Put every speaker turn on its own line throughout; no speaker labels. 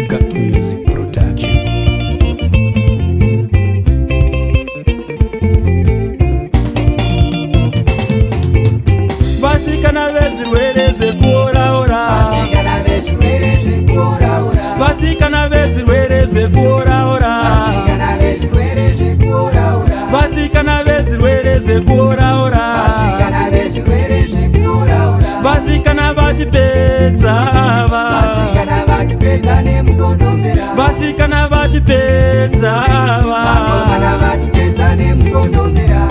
Got Music Production. Vasikana vezvirwere zvekuoraora,
vasikana vezvirwere zvekuoraora,
vasikana vezvirwere zvekuoraora,
vasikana vezvirwere zvekuoraora,
vasikana vezvirwere zvekuoraora,
vasikana vezvirwere zvekuoraora,
vasikana vatipedza ava,
vasikana vatipedza nemukondombera,
vasikana vatipedza ava,
vakomana vatipedza nemukondombera.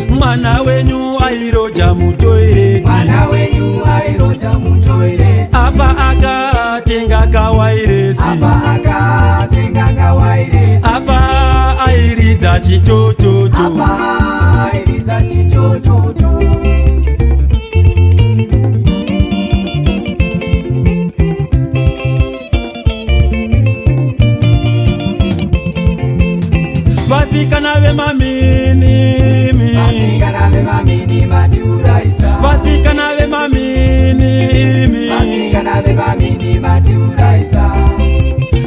Mwana wenyu airoja mutoireti, Mwana wenyu airoja mutoireti,
apa akatenga kawairesi,
apa akatenga kawairesi,
apa airidza chitototo,
apa airiza chichochocho.
vasikana vemaminimi,
Vasikana vemamini maturaisa,
vasikana vemaminimi,
vasikana vemamini maturaisa,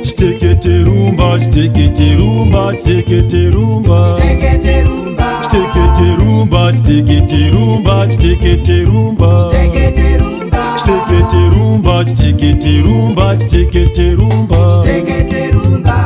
chitekete rumba, chitekete rumba, chitekete rumba,
tekete rumba,
chitekete rumba, chitekete rumba, chitekete rumba,
tekete rumba,
chitekete rumba, chitekete rumba, chitekete rumba.
tekete rumba.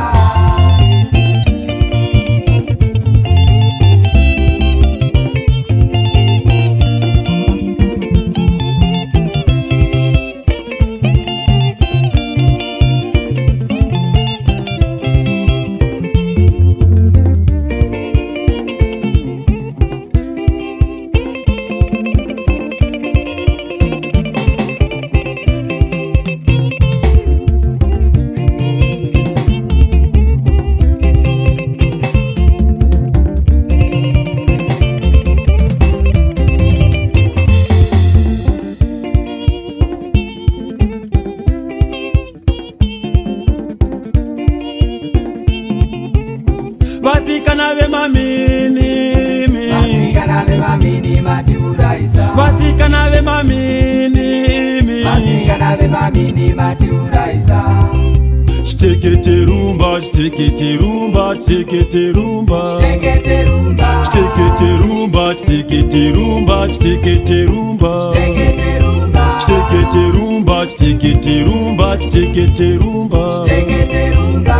Vasikana vemaminimi,
Vasikana vemamini maturaisa,
vasikana vemaminimi,
vasikana vemamini maturaisa,
chitekete rumba, chitekete rumba, chitekete rumba,
tekete rumba,
chitekete rumba, chitekete rumba, chitekete rumba,
tekete rumba,
chitekete rumba, chitekete rumba, chitekete rumba.
tekete rumba.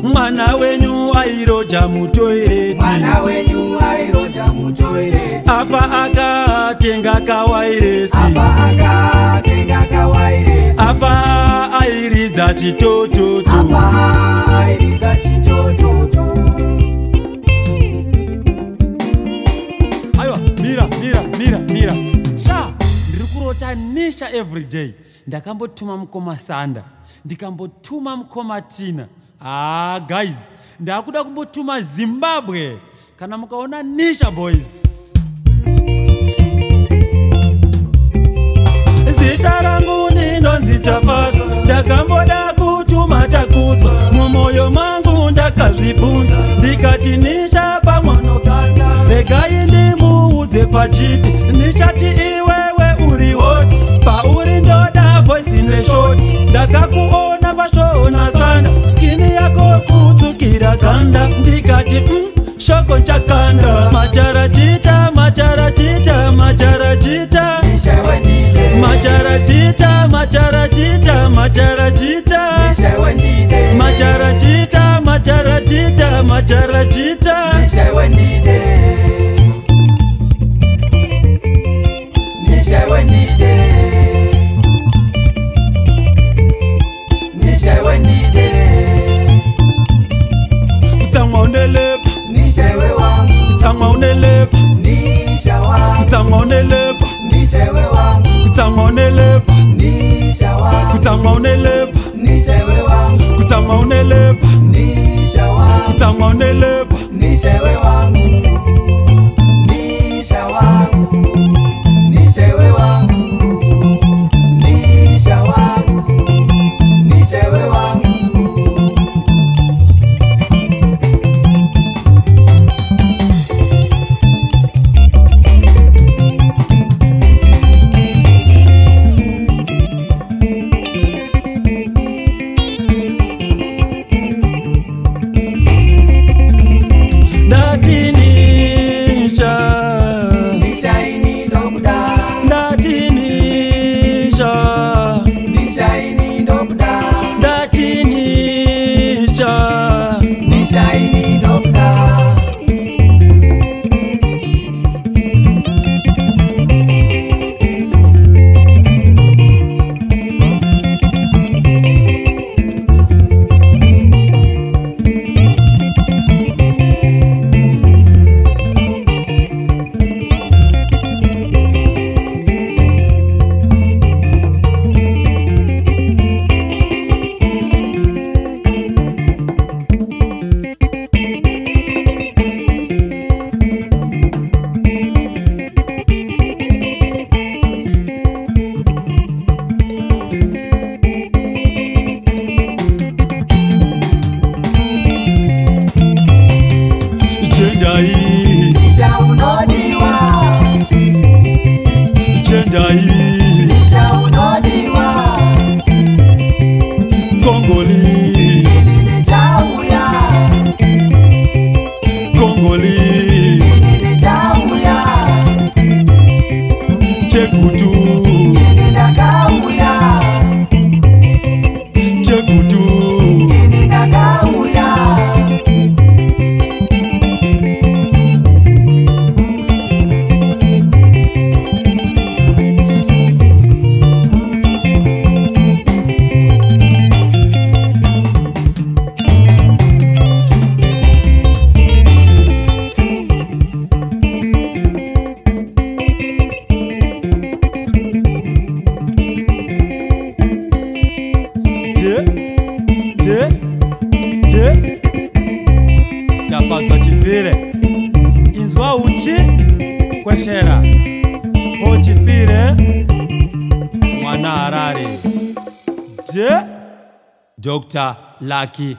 Mwana wenyu airoja mutoireti,
Mwana wenyu airoja mutoireti,
apa akatenga kawairesi,
apa akatenga kawairesi,
apa airidza chitototo,
apa airiza chichochocho.
aiwa mira sha ndiri kurota nisha everyday. Ndakambotuma mukoma Sanda, ndikambotuma mukoma Tina. Guys, ndakuda kumbotuma Zimbabwe kana mukaona nisha boys. Zita rangu ndinonzi Tapatswa, ndakamboda kutuma takudzwa, mumoyo mangu ndakazvibvunza, ndikati nisha pamwanokanda, regai ndimuudze pachiti, ndichati iwewe uri hot, pauri ndoda voice in the short, ndakakuona pashona Sanda, skini yako kutsukira ganda, ndikati shoko nchakanda, macharachita macharachita macharachita,
Nisha wendide,
macharachita macharachita macharachita,
nisha wendide,
macharachita macharachita macharachita,
nisha wendide, nisha wendide, nisha wendide,
utsamwa unelepa,
nisha we wangu,
utsamwa unelepa, Kutsangoneleba,
nishewe wangu,
kutsangoneleba,
nisha wangu,
kutsangoneleba,
nishewe wangu,
kutsangoneleba,
nisha wangu,
kutsangoneleba,
nishewe wangu, nisha wangu, nishewe wangu, nisha wangu, nishewe wangu.
Tapazwa chifire inzwa uchi kweshera o chifire mwana harare Dr. Lucky